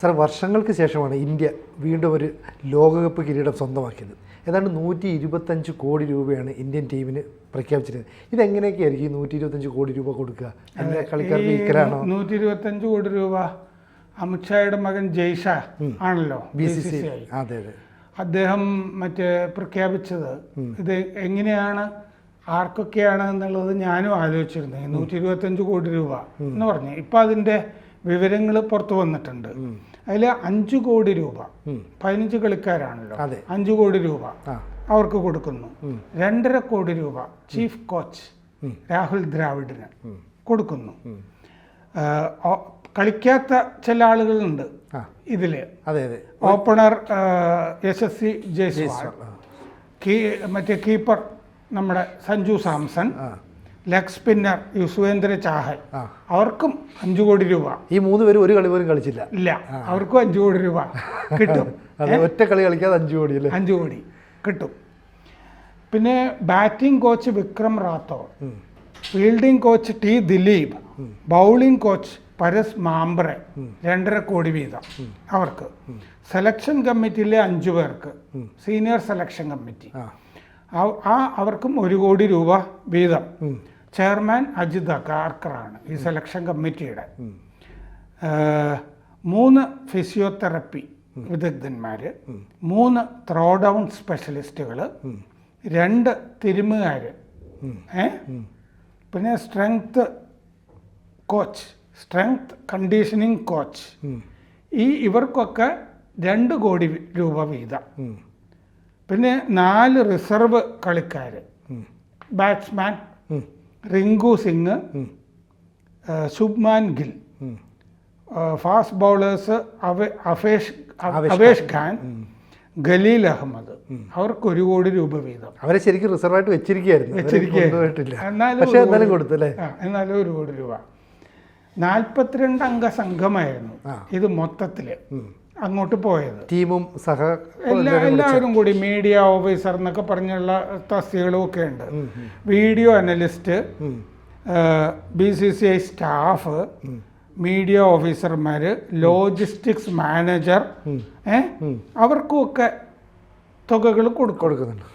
Sir, വർഷങ്ങൾക്ക് ശേഷമാണ് India വീണ്ടും ഒരു ലോകകപ്പ് കിരീടം സ്വന്തമാക്കിയത്. ഏതാണ്ട് 125 കോടി രൂപയാണ് ഇന്ത്യൻ ടീമിന് പ്രഖ്യാപിച്ചിരുന്നത്. ഇതെങ്ങനെയൊക്കെ ആയിരിക്കും 125 കോടി രൂപ കൊടുക്കുക? എല്ലാ കളിക്കാർക്കും ഇക്കലാണോ? 125 കോടി രൂപ അമിത്ഷായുടെ മകൻ ജയ്ഷാ ആണല്ലോ BCCI. അതെ അതെ, അദ്ദേഹം പ്രഖ്യാപിച്ചത്. ഇത് എങ്ങനെയാണ്, ആർക്കൊക്കെയാണ് എന്നുള്ളത് ഞാനും ആലോചിച്ചിരുന്നത്. 125 കോടി രൂപ എന്ന് പറഞ്ഞു. ഇപ്പം അതിൻ്റെ വിവരങ്ങൾ പുറത്തു വന്നിട്ടുണ്ട്. അതിൽ 5 കോടി രൂപ 15 കളിക്കാരാണല്ലോ, 5 കോടി രൂപ അവർക്ക് കൊടുക്കുന്നു. 2.5 കോടി രൂപ ചീഫ് കോച്ച് രാഹുൽ ദ്രാവിഡിന് കൊടുക്കുന്നു. കളിക്കാത്ത ചില ആളുകളുണ്ട് ഇതില്. ഓപ്പണർ യശസ്വി ജയ്സ്വാൾ, കീപ്പർ നമ്മുടെ സഞ്ജു സാംസൺ, ലെഗ് സ്പിന്നർ യുസ്വേന്ദ്ര ചാഹൽ, അവർക്കും 5 കോടി രൂപ. ഈ 3 പേരും ഒരു കളി പോലും കളിച്ചില്ല. ഇല്ല, അവർക്കും 5 കോടി രൂപ കിട്ടും. ഒറ്റ കളി കളിക്കാതെ 5 കോടി അല്ലേ? 5 കോടി കിട്ടും. പിന്നെ batting coach Vikram Rathour, fielding coach T Dilip, bowling coach Paras Mhambrey 2.5 കോടി വീതം അവർക്ക്. സെലക്ഷൻ കമ്മിറ്റിയിലെ 5 പേർക്ക്, സീനിയർ സെലക്ഷൻ കമ്മിറ്റി, അവർക്കും 1 കോടി രൂപ വീതം. ചെയർമാൻ അജിത് അഗാർക്കറാണ് ഈ സെലക്ഷൻ കമ്മിറ്റിയുടെ. 3 ഫിസിയോതെറപ്പി വിദഗ്ധന്മാർ, 3 ത്രോ ഡൗൺ സ്പെഷ്യലിസ്റ്റുകൾ, 2 തിരുമുകാർ, പിന്നെ strength coach, strength conditioning coach. ഇവർക്കൊക്കെ 2 കോടി രൂപ വീതം. പിന്നെ 4 റിസർവ് കളിക്കാർ, batsman Rinku Singh, Shubman Gill, fast bowlers Avesh Khan, Khaleel Ahmed, അവർക്ക് 1 കോടി രൂപ വീതം. അവരെ ശരിക്കും റിസർവായിട്ട് വെച്ചിരിക്കുകയായിരുന്നു. എന്നാലും 1 കോടി രൂപ. 42 അംഗ സംഘമായിരുന്നു ഇത് മൊത്തത്തിൽ അങ്ങോട്ട് പോയത്. ടീമും എല്ലാവരും കൂടി മീഡിയ ഓഫീസർ എന്നൊക്കെ പറഞ്ഞുള്ള തസ്തികകളും ഒക്കെ ഉണ്ട്. Video analyst, BCCI staff, media ഓഫീസർമാർ, ലോജിസ്റ്റിക്സ് മാനേജർ, അവർക്കുമൊക്കെ തുകകൾ കൊടുക്കുന്നുണ്ട്.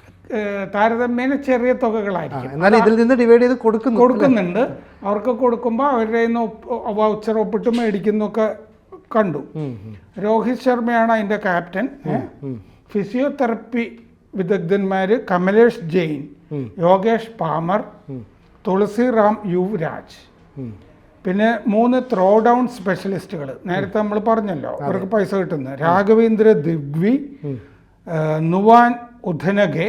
താരതമ്യേന ചെറിയ തുകകളായിരിക്കും. ഇതിൽ നിന്ന് ഡിവൈഡ് ചെയ്ത് കൊടുക്കുന്നുണ്ട്. അവർക്ക് കൊടുക്കുമ്പോൾ അവരുടെ വൗച്ചർ ഒപ്പിട്ട് മേടിക്കുന്നൊക്കെ കണ്ടു. രോഹിത് ശർമ്മയാണ് അതിൻ്റെ ക്യാപ്റ്റൻ. ഫിസിയോതെറപ്പി വിദഗ്ധന്മാർ കമലേഷ് ജെയിൻ, യോഗേഷ് പാമർ, തുളസി റാം യുവരാജ്. പിന്നെ 3 ത്രോ ഡൗൺ സ്പെഷ്യലിസ്റ്റുകൾ, നേരത്തെ നമ്മൾ പറഞ്ഞല്ലോ അവർക്ക് പൈസ കിട്ടുന്നത്. രാഘവേന്ദ്ര ദിഗ്വി, നുവാൻ ഉധനഗെ,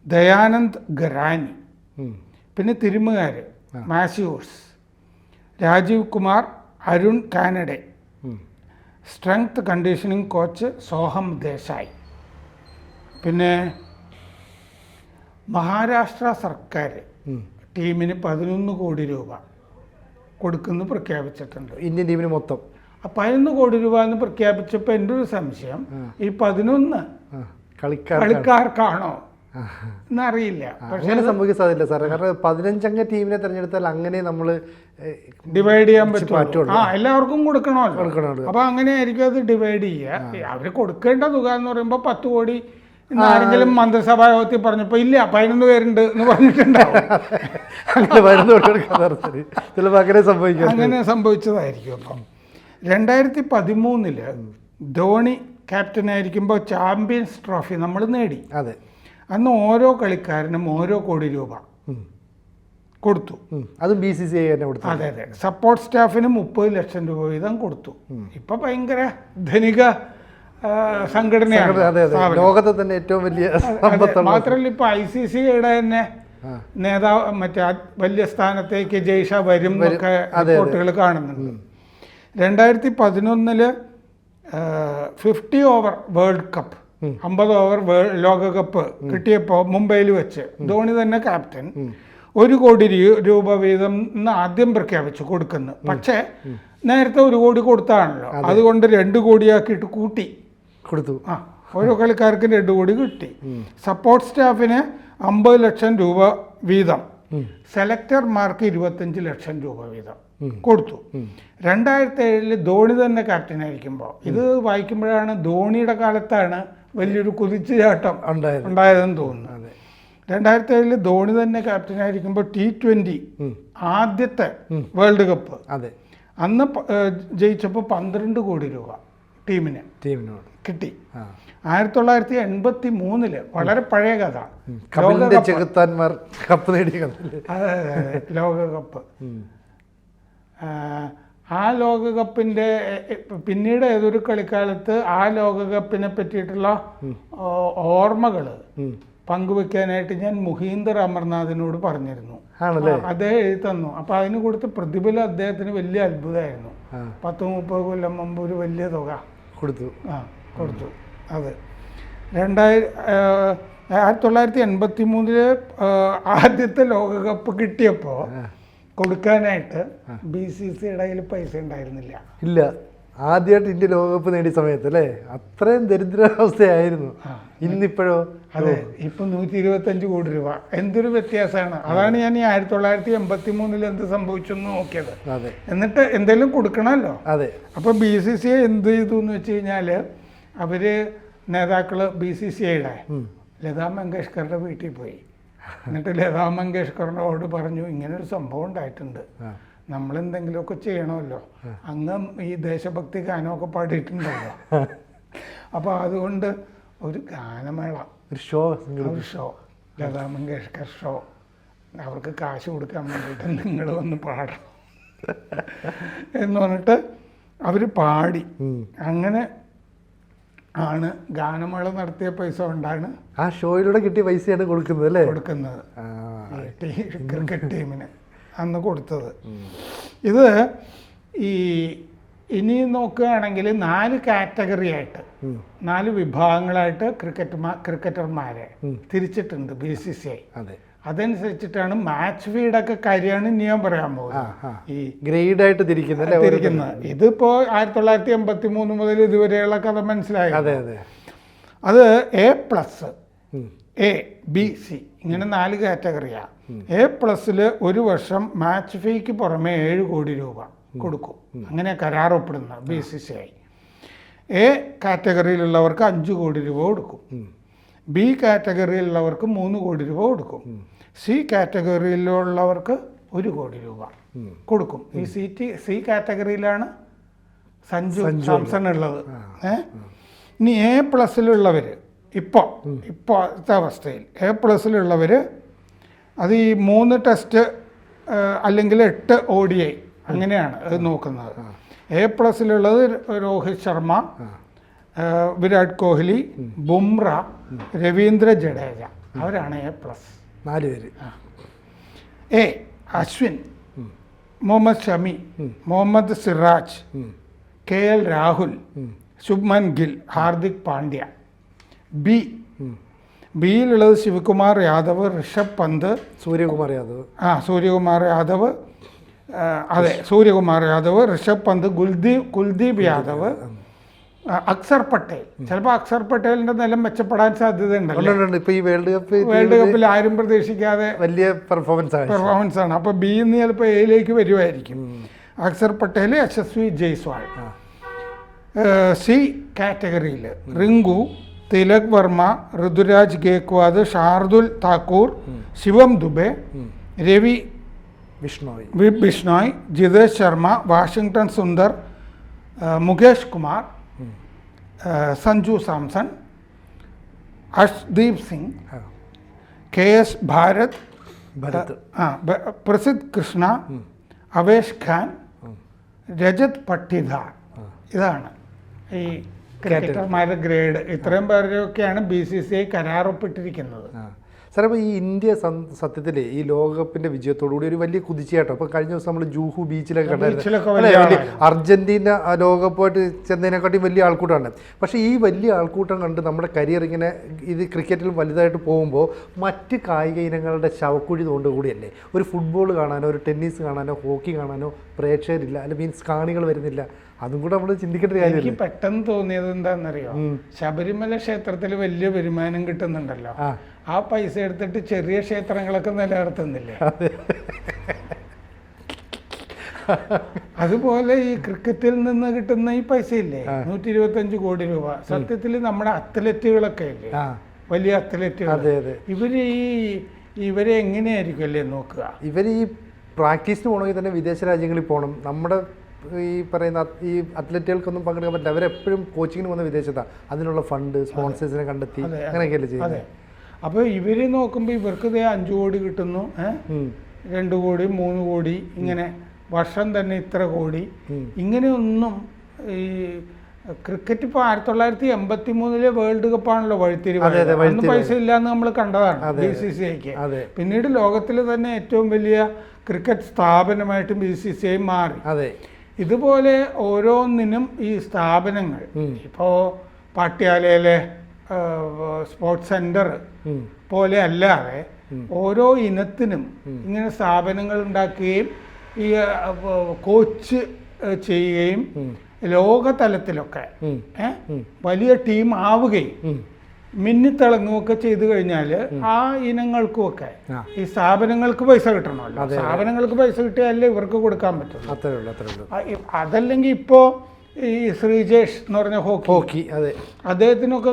ദയാനന്ദ് ഗരാനി. പിന്നെ തിരുമുകാർ masseurs, Rajeev Kumar, Arun Kanade. Strength conditioning coach Soham Desai. പിന്നെ മഹാരാഷ്ട്ര സർക്കാർ ടീമിന് 11 കോടി രൂപ കൊടുക്കുന്നു പ്രഖ്യാപിച്ചിട്ടുണ്ട്. ഇന്ത്യൻ ടീമിന് മൊത്തം 11 കോടി രൂപ എന്ന് പ്രഖ്യാപിച്ചപ്പോൾ എൻ്റെ ഒരു സംശയം, ഈ 11 കളിക്കാർക്കാണോ എന്നറിയില്ല. അങ്ങനെ സംഭവിക്കാൻ സാധ്യല്ല സാറേ. കാരണം 15 അംഗ ടീമിനെ തിരഞ്ഞെടുത്താൽ അങ്ങനെ നമ്മൾ ഡിവൈഡ് ചെയ്യാൻ പറ്റും. എല്ലാവർക്കും കൊടുക്കണമല്ലോ. അപ്പൊ അങ്ങനെ ആയിരിക്കും അത് ഡിവൈഡ് ചെയ്യുക. അവർ കൊടുക്കേണ്ട തുക എന്ന് പറയുമ്പോൾ 10 കോടി ആരെങ്കിലും മന്ത്രിസഭാ യോഗത്തിൽ പറഞ്ഞപ്പോൾ ഇല്ല 11 പേരുണ്ട് എന്ന് പറഞ്ഞിട്ടുണ്ടാവും. അങ്ങനെ സംഭവിച്ചതായിരിക്കും. അപ്പം 2013 ധോണി ക്യാപ്റ്റനായിരിക്കുമ്പോൾ ചാമ്പ്യൻസ് ട്രോഫി നമ്മൾ നേടി. അതെ, അന്ന് ഓരോ കളിക്കാരനും 1 കോടി രൂപ കൊടുത്തു. അതും BCCI തന്നെ കൊടുത്തു. അതെ. സപ്പോർട്ട് സ്റ്റാഫിന് 30 ലക്ഷം രൂപ വീതം കൊടുത്തു. ഇപ്പൊ ഭയങ്കര ധനിക സംഘടനയാണ്, ലോകത്തെ തന്നെ ഏറ്റവും വലിയ. മാത്രമല്ല ഇപ്പൊ ICCയുടെ തന്നെ നേതാവ് വലിയ സ്ഥാനത്തേക്ക് ജയ്ഷാ വരും എന്നൊക്കെ റിപ്പോർട്ടുകൾ കാണുന്നുണ്ട്. 2011 50 ഓവർ വേൾഡ് കപ്പ്, 50 ഓവർ ലോകകപ്പ് കിട്ടിയപ്പോൾ മുംബൈയിൽ വെച്ച് ധോണി തന്നെ ക്യാപ്റ്റൻ 1 കോടി രൂപ വീതം ആദ്യം പ്രഖ്യാപിച്ചു കൊടുക്കുന്നു. പക്ഷേ നേരത്തെ 1 കോടി കൊടുത്താണല്ലോ, അതുകൊണ്ട് 2 കോടിയാക്കിയിട്ട് കൂട്ടി കൊടുത്തു. ഓരോ കളിക്കാർക്കും 2 കോടി കിട്ടി. സപ്പോർട്ട് സ്റ്റാഫിന് 50 ലക്ഷം രൂപ വീതം, സെലക്ടർമാർക്ക് 25 ലക്ഷം രൂപ വീതം കൊടുത്തു. 2007 ധോണി തന്നെ ക്യാപ്റ്റനായിരിക്കുമ്പോൾ, ഇത് വായിക്കുമ്പോഴാണ് ധോണിയുടെ കാലത്താണ് വലിയൊരു കുതിച്ചുചാട്ടം ഉണ്ടായതെന്ന് തോന്നുന്നു. 2007 ധോണി തന്നെ ക്യാപ്റ്റനായിരിക്കുമ്പോൾ T20 ആദ്യത്തെ വേൾഡ് കപ്പ് അന്ന് ജയിച്ചപ്പോൾ 12 കോടി രൂപ ടീമിനോട് കിട്ടി. 1983 വളരെ പഴയ കഥ, ലോകകപ്പ്. ആ ലോകകപ്പിന്റെ പിന്നീട് ഏതൊരു കളിക്കാലത്ത് ആ ലോകകപ്പിനെ പറ്റിയിട്ടുള്ള ഓർമ്മകൾ പങ്കുവെക്കാനായിട്ട് ഞാൻ മുഹീന്ദർ അമർനാഥിനോട് പറഞ്ഞിരുന്നു. അദ്ദേഹം എഴുതി തന്നു. അപ്പൊ അതിന് കൊടുത്ത പ്രതിഫലം അദ്ദേഹത്തിന് വലിയ അത്ഭുതമായിരുന്നു. 10-30 കൊല്ലം മുമ്പ് ഒരു വലിയ തുക കൊടുത്തു. അത് 1983 ആദ്യത്തെ ലോകകപ്പ് കിട്ടിയപ്പോൾ കൊടുക്കാനായിട്ട് BCCയുടെ കയ്യിൽ പൈസ ഉണ്ടായിരുന്നില്ല. ആദ്യമായിട്ട് ഇന്ത്യ ലോകകപ്പ് നേടിയ സമയത്ത് അല്ലേ, അത്രയും ദരിദ്രാവസ്ഥയായിരുന്നു. ഇന്നിപ്പോഴോ അതെ, ഇപ്പൊ 125 കോടി രൂപ. എന്തൊരു വ്യത്യാസമാണ്. അതാണ് ഞാൻ ഈ 1983 എന്ത് സംഭവിച്ചു എന്ന് നോക്കിയത്. എന്നിട്ട് എന്തെങ്കിലും കൊടുക്കണമല്ലോ. അപ്പൊ BCCI എന്ത് ചെയ്തു എന്ന് വെച്ച് കഴിഞ്ഞാല്, അവര് നേതാക്കള് BCCIയുടെ ലതാ മങ്കേഷ്കറുടെ വീട്ടിൽ പോയി. എന്നിട്ട് ലതാ മങ്കേഷ്കറിനോട് പറഞ്ഞു, ഇങ്ങനൊരു സംഭവം ഉണ്ടായിട്ടുണ്ട്, നമ്മളെന്തെങ്കിലുമൊക്കെ ചെയ്യണമല്ലോ, അങ്ങ് ഈ ദേശഭക്തി ഗാനമൊക്കെ പാടിയിട്ടുണ്ടല്ലോ, അപ്പോൾ അതുകൊണ്ട് ഒരു ഗാനമേള, ഒരു ഷോ ലതാ മങ്കേഷ്കർ ഷോ, അവർക്ക് കാശ് കൊടുക്കാൻ വേണ്ടിയിട്ട് നിങ്ങൾ വന്ന് പാടണം എന്ന് പറഞ്ഞിട്ട് അവർ പാടി. അങ്ങനെ ആണ് ഗാനമേള നടത്തിയ പൈസ കൊണ്ടാണ് ആ ഷോയിലൂടെ കിട്ടിയ പൈസയാണ് കൊടുക്കുന്നത് അല്ലേ, ക്രിക്കറ്റ് ടീമിന് അന്ന് കൊടുത്തത്. ഇത് ഇനി നോക്കുകയാണെങ്കിൽ 4 കാറ്റഗറി ആയിട്ട്, 4 വിഭാഗങ്ങളായിട്ട് ക്രിക്കറ്റർമാരെ തിരിച്ചിട്ടുണ്ട് BCCI. അതനുസരിച്ചിട്ടാണ് മാച്ച് ഫീഡൊക്കെ കാര്യമാണ് ഇനി ഞാൻ പറയാൻ പോകുന്നത്. ഈ ഗ്രേഡ് ആയിട്ട് തിരിക്കുന്നത്. ഇതിപ്പോ 1983 മുതൽ ഇതുവരെയുള്ള കഥ മനസ്സിലായി. അത് A+, A, B, C ഇങ്ങനെ 4 കാറ്റഗറിയാണ്. A+ ഒരു വർഷം മാച്ച് ഫീക്ക് പുറമെ 7 കോടി രൂപ കൊടുക്കും. അങ്ങനെ കരാറൊപ്പിടുന്ന BCCI. A കാറ്റഗറിയിലുള്ളവർക്ക് 5 കോടി രൂപ കൊടുക്കും. B കാറ്റഗറിയിലുള്ളവർക്ക് 3 കോടി രൂപ കൊടുക്കും. C കാറ്റഗറിയിലുള്ളവർക്ക് 1 കോടി രൂപ കൊടുക്കും. ഈ C കാറ്റഗറിയിലാണ് സഞ്ജു സാംസൺ ഉള്ളത്. ഇനി A+ലുള്ളവർ ഇപ്പോഴത്തെ അവസ്ഥയിൽ A+ലുള്ളവർ അത് ഈ 3 ടെസ്റ്റ് അല്ലെങ്കിൽ 8 ODI അങ്ങനെയാണ് അത് നോക്കുന്നത്. A+ലുള്ളത് രോഹിത് ശർമ്മ, വിരാട് കോഹ്ലി, ബുംറ, രവീന്ദ്ര ജഡേജ, അവരാണ് A+. 4 പേര്. A Ashwin, Muhammad Shami, Muhammad Siraj, KL Rahul, Shubman Gill, Hardik Pandya. ബിയിലുള്ളത് ശിവകുമാർ യാദവ്, ഋഷഭ് പന്ത്, സൂര്യകുമാർ യാദവ്, ഋഷഭ് പന്ത്, കുൽദീപ് യാദവ്, അക്സർ പട്ടേൽ. ചിലപ്പോൾ അക്സർ പട്ടേലിന്റെ നിലം മെച്ചപ്പെടാൻ സാധ്യതയുണ്ടല്ലോ. ഈ വേൾഡ് കപ്പിൽ ആരും പ്രതീക്ഷിക്കാതെ വലിയ പെർഫോമൻസ് ആണ്. അപ്പൊ ബിന്ന് ചിലപ്പോൾ എയിലേക്ക് വരുമായിരിക്കും. അക്സർ പട്ടേൽ, യശസ്വി ജയ്സ്വാൾ. C കാറ്റഗറിയിൽ റിങ്കു, തിലക് വർമ്മ, ഋതുരാജ് ഗേക്വാദ്, ഷാർദുൽ താക്കൂർ, ശിവം ദുബെ, രവി ബിഷ്ണോയ്, ജിതേഷ് ശർമ്മ, വാഷിംഗ്ടൺ സുന്ദർ, മുകേഷ് കുമാർ, സഞ്ജു സാംസൺ, അർഷ്ദീപ് സിംഗ്, KS ഭാരത്, പ്രസിദ്ധ് കൃഷ്ണ, അവേഷ് ഖാൻ, രജത് പട്ടിദാർ. ഇതാണ് ഈ ക്രിക്കറ്റർമാരുടെ ഗ്രേഡ്. ഇത്രയും പേരൊക്കെയാണ് BCCI കരാറൊപ്പിട്ടിരിക്കുന്നത്. സാർ, അപ്പോൾ ഈ ഇന്ത്യ സത്യത്തിൽ ഈ ലോകകപ്പിന്റെ വിജയത്തോടുകൂടി ഒരു വലിയ കുതിച്ചാട്ടോ. അപ്പോൾ കഴിഞ്ഞ ദിവസം നമ്മൾ ജൂഹു ബീച്ചിലൊക്കെ കണ്ടായിരുന്നു. അർജന്റീന ലോകകപ്പായിട്ട് ചെന്നതിനെക്കാട്ടിയും വലിയ ആൾക്കൂട്ടമാണ്. പക്ഷേ ഈ വലിയ ആൾക്കൂട്ടം കണ്ട് നമ്മുടെ കരിയർ ഇങ്ങനെ ഇത് ക്രിക്കറ്റിൽ വലുതായിട്ട് പോകുമ്പോൾ മറ്റ് കായിക ഇനങ്ങളുടെ ശവക്കുഴി തോണ്ടുകൂടിയല്ലേ. ഒരു ഫുട്ബോൾ കാണാനോ ഒരു ടെന്നീസ് കാണാനോ ഹോക്കി കാണാനോ പ്രേക്ഷകരില്ല, അല്ല മീൻസ് കാണികൾ വരുന്നില്ല. അതും കൂടെ നമ്മൾ ചിന്തിക്കേണ്ട കാര്യം. എനിക്ക് പെട്ടെന്ന് തോന്നിയത് എന്താണെന്നറിയോ, ശബരിമല ക്ഷേത്രത്തിൽ വലിയ വരുമാനം കിട്ടുന്നുണ്ടല്ലോ, ആ പൈസ എടുത്തിട്ട് ചെറിയ ക്ഷേത്രങ്ങളൊക്കെ നിലനിർത്തുന്നില്ലേ? അതുപോലെ ഈ ക്രിക്കറ്റിൽ നിന്ന് കിട്ടുന്ന ഈ പൈസ ഇല്ലേ, 125 കോടി രൂപ, സത്യത്തിൽ നമ്മുടെ അത്ലറ്റുകളൊക്കെ ഇല്ലേ, വലിയ അത്ലറ്റുകൾ, ഇവരെ എങ്ങനെയായിരിക്കും അല്ലേ നോക്കുക? ഇവർ ഈ പ്രാക്ടീസിന് പോകണമെങ്കിൽ തന്നെ വിദേശ രാജ്യങ്ങളിൽ പോകണം. നമ്മുടെ ഈ പറയുന്ന ഈ അത്ലറ്റുകൾക്കൊന്നും പങ്കെടുക്കാൻ പറ്റില്ല. അവരെപ്പോഴും കോച്ചിങ്ങിന് പോകുന്ന വിദേശത്താണ്. അതിനുള്ള ഫണ്ട് സ്പോൺസേഴ്സിനെ കണ്ടെത്തി അങ്ങനെയൊക്കെയല്ലേ ചെയ്യുന്നത്. അപ്പോൾ ഇവർ നോക്കുമ്പോൾ ഇവർക്ക് 5 കോടി കിട്ടുന്നു, 2 കോടി 3 കോടി, ഇങ്ങനെ വർഷം തന്നെ ഇത്ര കോടി, ഇങ്ങനെയൊന്നും ഈ ക്രിക്കറ്റ് ഇപ്പോൾ 1983 വേൾഡ് കപ്പാണല്ലോ വഴിത്തിരിവ്. അന്ന് പൈസ ഇല്ലാന്ന് നമ്മൾ കണ്ടതാണ് BCCIക്ക്. പിന്നീട് ലോകത്തിൽ തന്നെ ഏറ്റവും വലിയ ക്രിക്കറ്റ് സ്ഥാപനമായിട്ട് BCCI മാറി. ഇതുപോലെ ഓരോന്നിനും ഈ സ്ഥാപനങ്ങൾ, ഇപ്പോൾ പാട്യാലയിലെ സ്പോർട്സ് സെന്റർ പോലെ അല്ലാതെ ഓരോ ഇനത്തിനും ഇങ്ങനെ സ്ഥാപനങ്ങൾ ഉണ്ടാക്കുകയും ഈ കോച്ച് ചെയ്യുകയും ലോകതലത്തിലൊക്കെ വലിയ ടീം ആവുകയും മിന്നിത്തിളങ്ങുകയൊക്കെ ചെയ്തു കഴിഞ്ഞാൽ ആ ഇനങ്ങൾക്കുമൊക്കെ ഈ സ്ഥാപനങ്ങൾക്ക് പൈസ കിട്ടണമല്ലോ. സ്ഥാപനങ്ങൾക്ക് പൈസ കിട്ടിയാലേ ഇവർക്ക് കൊടുക്കാൻ പറ്റുള്ളൂ. അതല്ലെങ്കിൽ ഇപ്പോൾ ഈ ശ്രീജേഷ് എന്ന് പറഞ്ഞ ഹോക്കി അദ്ദേഹത്തിനൊക്കെ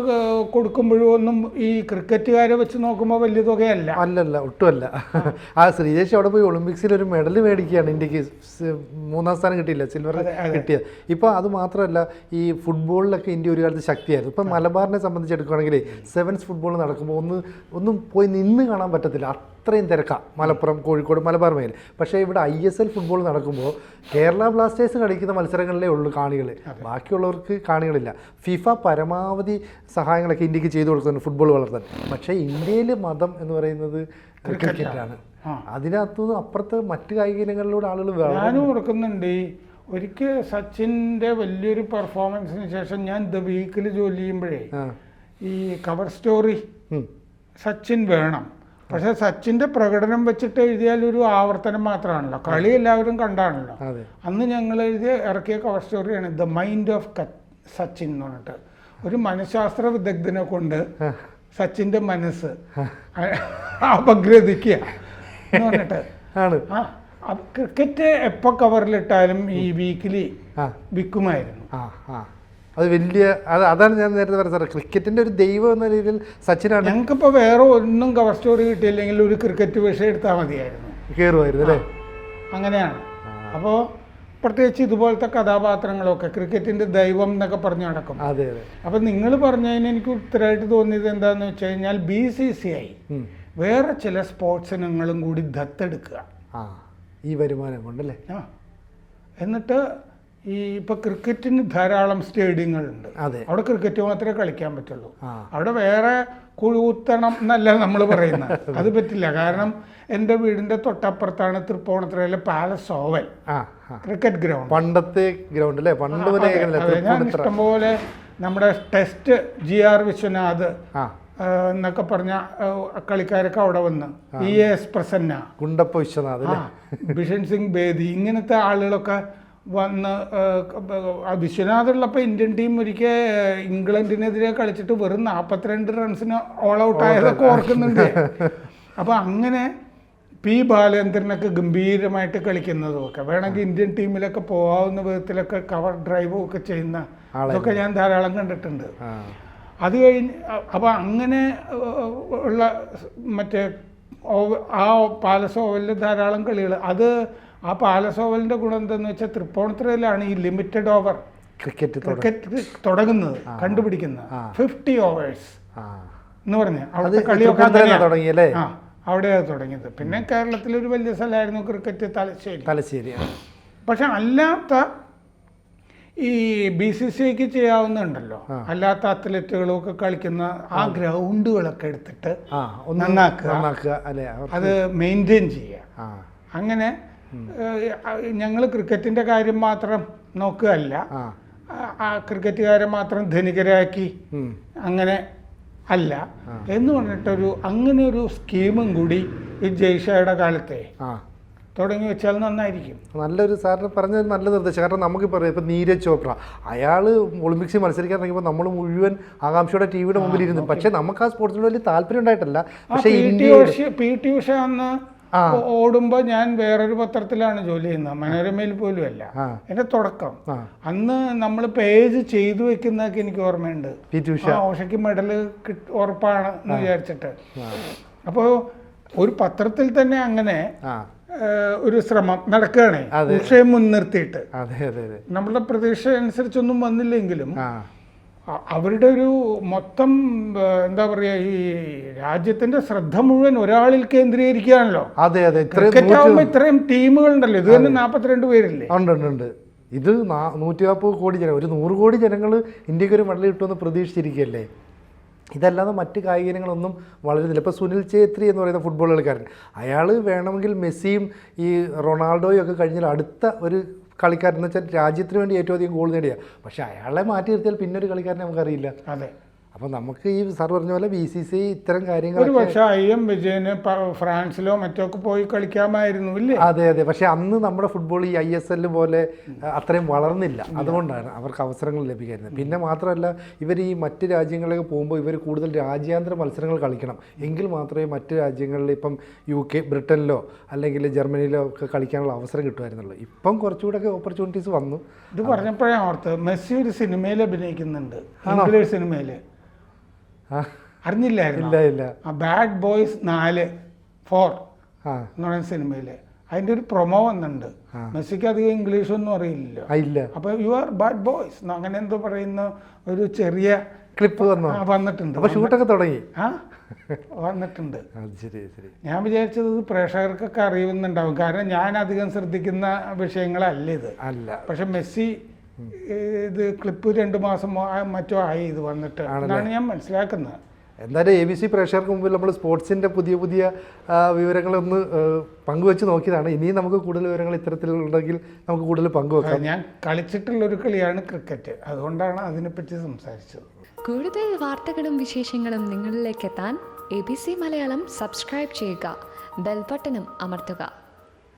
കൊടുക്കുമ്പോഴും ഒന്നും ഈ ക്രിക്കറ്റുകാരെ വെച്ച് നോക്കുമ്പോൾ വലിയ തുകയല്ല. അല്ലല്ല, ഒട്ടുമല്ല. ആ ശ്രീജേഷ് അവിടെ പോയി ഒളിമ്പിക്സിൽ ഒരു മെഡൽ മേടിക്കുകയാണ്. ഇന്ത്യക്ക് 3ാം സ്ഥാനം കിട്ടിയില്ല, സിൽവർ കിട്ടിയത്. ഇപ്പോൾ അത് മാത്രമല്ല, ഈ ഫുട്ബോളിലൊക്കെ ഇന്ത്യ ഒരു കാലത്ത് ശക്തിയായിരുന്നു. ഇപ്പം മലബാറിനെ സംബന്ധിച്ചെടുക്കുകയാണെങ്കിൽ സെവൻസ് ഫുട്ബോൾ നടക്കുമ്പോൾ ഒന്നും പോയി നിന്ന് കാണാൻ പറ്റത്തില്ല, അത്രയും തിരക്കാണ്. മലപ്പുറം, കോഴിക്കോട്, മലബാർ മേഖല. പക്ഷേ ഇവിടെ ISL ഫുട്ബോൾ നടക്കുമ്പോൾ കേരള ബ്ലാസ്റ്റേഴ്സ് കളിക്കുന്ന മത്സരങ്ങളിലേ ഉള്ളൂ കാണികൾ, ബാക്കിയുള്ളവർക്ക് കാണികളില്ല. ഫിഫ പരമാവധി സഹായങ്ങളൊക്കെ ഇന്ത്യക്ക് ചെയ്തു കൊടുക്കുന്നുണ്ട് ഫുട്ബോൾ വളർത്താൻ. പക്ഷേ ഇന്ത്യയിൽ മതം എന്ന് പറയുന്നത് ക്രിക്കറ്റാണ്. അതിനകത്തുനിന്ന് അപ്പുറത്ത് മറ്റു കായിക ഇനങ്ങളിലൂടെ ആളുകൾ ഞാനും ഓർക്കുന്നുണ്ട്. ഒരിക്കൽ സച്ചിൻ്റെ വലിയൊരു പെർഫോമൻസിന് ശേഷം ഞാൻ ദ വീക്കിൽ ജോലി ചെയ്യുമ്പോഴേ ഈ കവർ സ്റ്റോറി സച്ചിൻ വേണം, പക്ഷെ സച്ചിന്റെ പ്രകടനം വെച്ചിട്ട് എഴുതിയാൽ ഒരു ആവർത്തനം മാത്രമാണല്ലോ, കളി എല്ലാവരും കണ്ടാണല്ലോ. അന്ന് ഞങ്ങൾ ഇറക്കിയ കവർ സ്റ്റോറിയാണ് ദ മൈൻഡ് ഓഫ് സച്ചിൻ എന്ന് പറഞ്ഞിട്ട്. ഒരു മനഃശാസ്ത്ര വിദഗ്ധനെ കൊണ്ട് സച്ചിന്റെ മനസ്സ് അപഗ്രഥിക്കുക എന്ന് പറഞ്ഞിട്ട്. ക്രിക്കറ്റ് എപ്പോൾ കവറിലിട്ടാലും ഈ വീക്കിലി വിൽക്കുമായിരുന്നു. അത് വലിയ അതാണ് ഞാൻ നേരത്തെ പറഞ്ഞത്, ക്രിക്കറ്റിന്റെ ഒരു ദൈവം എന്ന രീതിയിൽ സച്ചിനാണ്. ഞങ്ങൾക്കിപ്പോൾ വേറെ ഒന്നും കവർ സ്റ്റോറി കിട്ടിയില്ലെങ്കിൽ ഒരു ക്രിക്കറ്റ് വിഷയം എടുത്താൽ മതിയായിരുന്നു, കയറുമായിരുന്നു അല്ലേ? അങ്ങനെയാണ്. അപ്പോൾ പ്രത്യേകിച്ച് ഇതുപോലത്തെ കഥാപാത്രങ്ങളൊക്കെ ക്രിക്കറ്റിന്റെ ദൈവം എന്നൊക്കെ പറഞ്ഞു നടക്കും. അപ്പം നിങ്ങൾ പറഞ്ഞതിന് എനിക്ക് ഉത്തരമായിട്ട് തോന്നിയത് എന്താണെന്ന് വെച്ച് കഴിഞ്ഞാൽ BCCI വേറെ ചില സ്പോർട്സ് ഇനങ്ങളും കൂടി ദത്തെടുക്കുക ഈ വരുമാനം കൊണ്ടല്ലേ. എന്നിട്ട് ഈ ഇപ്പൊ ക്രിക്കറ്റിന് ധാരാളം സ്റ്റേഡിയങ്ങളുണ്ട്, അവിടെ ക്രിക്കറ്റ് മാത്രമേ കളിക്കാൻ പറ്റുള്ളൂ. അവിടെ വേറെ കുഴുത്തണം എന്നല്ല നമ്മൾ പറയുന്നത്, അത് പറ്റില്ല. കാരണം എൻ്റെ വീടിന്റെ തൊട്ടപ്പുറത്താണ് തൃപ്പൂണിത്തുറയിലെ പാലസ് ഓവൽ ക്രിക്കറ്റ് ഗ്രൗണ്ട്, പണ്ടത്തെ ഗ്രൗണ്ട് അല്ലേ? ഞാൻ ഇഷ്ടംപോലെ നമ്മുടെ ടെസ്റ്റ് GR വിശ്വനാഥ് എന്നൊക്കെ പറഞ്ഞ കളിക്കാരൊക്കെ അവിടെ വന്ന്, ES പ്രസന്ന, കുണ്ടപ്പ വിശ്വനാഥ്, ബിഷൻ സിംഗ് ബേദി, ഇങ്ങനത്തെ ആളുകളൊക്കെ വന്ന്. വിശ്വനാഥുള്ളപ്പോൾ ഇന്ത്യൻ ടീം ഒരിക്കൽ ഇംഗ്ലണ്ടിനെതിരെ കളിച്ചിട്ട് വെറും 42 റൺസിന് ഓൾ ഔട്ട് ആയതൊക്കെ ഓർക്കുന്നുണ്ട്. അപ്പോൾ അങ്ങനെ P ബാലേന്ദ്രനൊക്കെ ഗംഭീരമായിട്ട് കളിക്കുന്നതും ഒക്കെ, വേണമെങ്കിൽ ഇന്ത്യൻ ടീമിലൊക്കെ പോകാവുന്ന വിധത്തിലൊക്കെ കവർ ഡ്രൈവും ഒക്കെ ചെയ്യുന്ന അതൊക്കെ ഞാൻ ധാരാളം കണ്ടിട്ടുണ്ട്. അത് കഴിഞ്ഞ് അപ്പോൾ അങ്ങനെ ഉള്ള മറ്റേ ആ പാലസ് ഓവലിൽ ധാരാളം കളികൾ. അത് ആ പാലസ് ഓവലിൻ്റെ ഗുണം എന്താണെന്ന് വെച്ചാൽ തൃപ്പൂണിത്തുറയിലാണ് ഈ ലിമിറ്റഡ് ഓവർ ക്രിക്കറ്റ് തുടങ്ങുന്നത്, കണ്ടുപിടിക്കുന്നത്. 50 overs എന്ന് പറഞ്ഞ് അവിടുത്തെ കളിയൊക്കെ അവിടെയാണ് തുടങ്ങിയത്. പിന്നെ കേരളത്തിലൊരു വലിയ സ്ഥലമായിരുന്നു ക്രിക്കറ്റ്, തലശ്ശേരി. പക്ഷെ അല്ലാത്ത ഈ BCCIക്ക് ചെയ്യാവുന്നുണ്ടല്ലോ, അല്ലാത്ത അത്ലറ്റുകളും ഒക്കെ കളിക്കുന്ന ആ ഗ്രൗണ്ടുകളൊക്കെ എടുത്തിട്ട് നന്നാക്കുക, അത് മെയിൻറ്റെയിൻ ചെയ്യുക. അങ്ങനെ ഞങ്ങൾ ക്രിക്കറ്റിന്റെ കാര്യം മാത്രം നോക്കുകയല്ല, ആ ക്രിക്കറ്റുകാരെ മാത്രം ധനികരാക്കി അങ്ങനെ അല്ല എന്ന് പറഞ്ഞിട്ടൊരു അങ്ങനെ ഒരു സ്കീമും കൂടി ഈ ജയ്ഷയുടെ കാലത്തെ തുടങ്ങി വെച്ചാൽ നന്നായിരിക്കും. നല്ലൊരു സാറിന് പറഞ്ഞ നല്ല നിർദ്ദേശം. കാരണം നമുക്ക് പറയാം, ഇപ്പം നീരജ് ചോപ്ര അയാൾ ഒളിമ്പിക്സിൽ മത്സരിക്കാൻ ഇറങ്ങിയപ്പോൾ നമ്മൾ മുഴുവൻ ആകാംക്ഷയുടെ ടിവിയുടെ മുമ്പിൽ ഇരുന്നു. പക്ഷേ നമുക്ക് ആ സ്പോർട്സിനോട് വലിയ താല്പര്യം ഉണ്ടായിട്ടല്ല. പക്ഷേ PT ഉഷ അന്ന് ആ. ഓടുമ്പോൾ ഞാൻ വേറൊരു പത്രത്തിലാണ് ജോലി ചെയ്യുന്നത്, മനോരമയിൽ പോലും അല്ല. എൻ്റെ തുടക്കം അന്ന് നമ്മൾ പേജ് ചെയ്തു വെക്കുന്നതൊക്കെ എനിക്ക് ഓർമ്മയുണ്ട്. ഉഷയ്ക്ക് മെഡൽ ഉറപ്പാണ് എന്ന് വിചാരിച്ചിട്ട്. അപ്പോൾ ഒരു പത്രത്തിൽ തന്നെ അങ്ങനെ ഒരു ശ്രമം നടക്കുകയാണേ, ഉഷയെ മുൻനിർത്തിയിട്ട്. നമ്മളുടെ പ്രതീക്ഷ അനുസരിച്ചൊന്നും വന്നില്ലെങ്കിലും അവരുടെ ഒരു മൊത്തം എന്താ പറയാ, ഈ രാജ്യത്തിന്റെ ശ്രദ്ധ മുഴുവൻ ഒരാളിൽ കേന്ദ്രീകരിക്കുകയാണല്ലോ. ക്രിക്കറ്റ് ആവുമ്പോൾ ഇത്രയും ടീമുകളുണ്ടല്ലോ, ഇത് തന്നെ 42 പേരില്ലേ? ഉണ്ട്. ഇത് 140 കോടി ജനം, ഒരു 100 കോടി ജനങ്ങൾ ഇന്ത്യക്ക് ഒരു മെഡൽ കിട്ടുമെന്ന് പ്രതീക്ഷിച്ചിരിക്കുകയല്ലേ. ഇതല്ലാതെ മറ്റ് കായിക ഇനങ്ങളൊന്നും വളരുന്നില്ല. ഇപ്പോൾ സുനിൽ ഛേത്രി എന്ന് പറയുന്ന ഫുട്ബോൾ കളിക്കാരൻ, അയാൾ വേണമെങ്കിൽ മെസ്സിയും ഈ റൊണാൾഡോയും ഒക്കെ കഴിഞ്ഞാൽ അടുത്ത ഒരു കളിക്കാരൻ എന്ന് വെച്ചാൽ രാജ്യത്തിന് വേണ്ടി ഏറ്റവും അധികം ഗോൾ നേടിയ, പക്ഷേ അയാളെ മാറ്റി നിർത്തിയാൽ പിന്നെ ഒരു കളിക്കാരനെ നമുക്കറിയില്ല. അതെ. അപ്പോൾ നമുക്ക് ഈ സാർ പറഞ്ഞ പോലെ BCCI ഇത്തരം കാര്യങ്ങൾ ഒരു പക്ഷേ IM വിജയന് ഫ്രാൻസിലോ മറ്റോ ഒക്കെ പോയി കളിക്കാമായിരുന്നു ഇല്ലേ? അതെ. പക്ഷേ അന്ന് നമ്മുടെ ഫുട്ബോൾ ഈ ISL പോലെ അത്രയും വളർന്നില്ല, അതുകൊണ്ടാണ് അവർക്ക് അവസരങ്ങൾ ലഭിക്കുന്നത്. പിന്നെ മാത്രമല്ല, ഇവർ ഈ മറ്റ് രാജ്യങ്ങളിലേക്ക് പോകുമ്പോൾ ഇവർ കൂടുതൽ രാജ്യാന്തര മത്സരങ്ങൾ കളിക്കണം, എങ്കിൽ മാത്രമേ മറ്റ് രാജ്യങ്ങളിൽ ഇപ്പം UK, ബ്രിട്ടനിലോ അല്ലെങ്കിൽ ജർമ്മനിയിലോ ഒക്കെ കളിക്കാനുള്ള അവസരം കിട്ടുമായിരുന്നുള്ളൂ. ഇപ്പം കുറച്ചുകൂടെ ഓപ്പർച്യൂണിറ്റീസ് വന്നു. ഇത് പറഞ്ഞപ്പോഴേ ഓർത്ത്, മെസ്സി ഒരു സിനിമയിൽ അഭിനയിക്കുന്നുണ്ട്, ഇംഗ്ലീഷ് സിനിമയിൽ. അറിഞ്ഞില്ലായിരുന്നു? ബാഡ് ബോയ്സ് 4 എന്ന് പറയുന്ന സിനിമയില് അതിന്റെ ഒരു പ്രൊമോ വന്നിട്ടുണ്ട്. മെസ്സിക്ക് അധികം ഇംഗ്ലീഷ് ഒന്നും അറിയില്ലല്ലോ. അപ്പൊ യു ആർ ബാഡ് ബോയ്സ് അങ്ങനെ എന്തോ പറയുന്ന ഒരു ചെറിയ ക്ലിപ്പ് വന്നിട്ടുണ്ട്. ഷൂട്ടൊക്കെ തുടങ്ങി വന്നിട്ടുണ്ട്. ഞാൻ വിചാരിച്ചത് ഇത് പ്രേക്ഷകർക്കൊക്കെ അറിയുന്നുണ്ടാവും, കാരണം ഞാൻ അധികം ശ്രദ്ധിക്കുന്ന വിഷയങ്ങളല്ല ഇത്. പക്ഷെ മെസ്സി ഇത് ക്ലിപ്പ് 2 മാസം മറ്റോ ആയി ഇത് വന്നിട്ട് എന്നാണ് ഞാൻ മനസ്സിലാക്കുന്നത്. എന്തായാലും ABC പ്രേക്ഷകർക്ക് മുമ്പിൽ നമ്മൾ സ്പോർട്സിൻ്റെ പുതിയ വിവരങ്ങളൊന്ന് പങ്കുവെച്ച് നോക്കിയതാണ്. ഇനിയും നമുക്ക് കൂടുതൽ വിവരങ്ങൾ ഇത്തരത്തിലുണ്ടെങ്കിൽ നമുക്ക് കൂടുതൽ പങ്കുവെക്കാം. ഞാൻ കളിച്ചിട്ടുള്ളൊരു കളിയാണ് ക്രിക്കറ്റ്, അതുകൊണ്ടാണ് അതിനെപ്പറ്റി സംസാരിച്ചത്. കൂടുതൽ വാർത്തകളും വിശേഷങ്ങളും നിങ്ങളിലേക്ക് എത്താൻ ABC മലയാളം സബ്സ്ക്രൈബ് ചെയ്യുക, ബെൽ ബട്ടണും അമർത്തുക.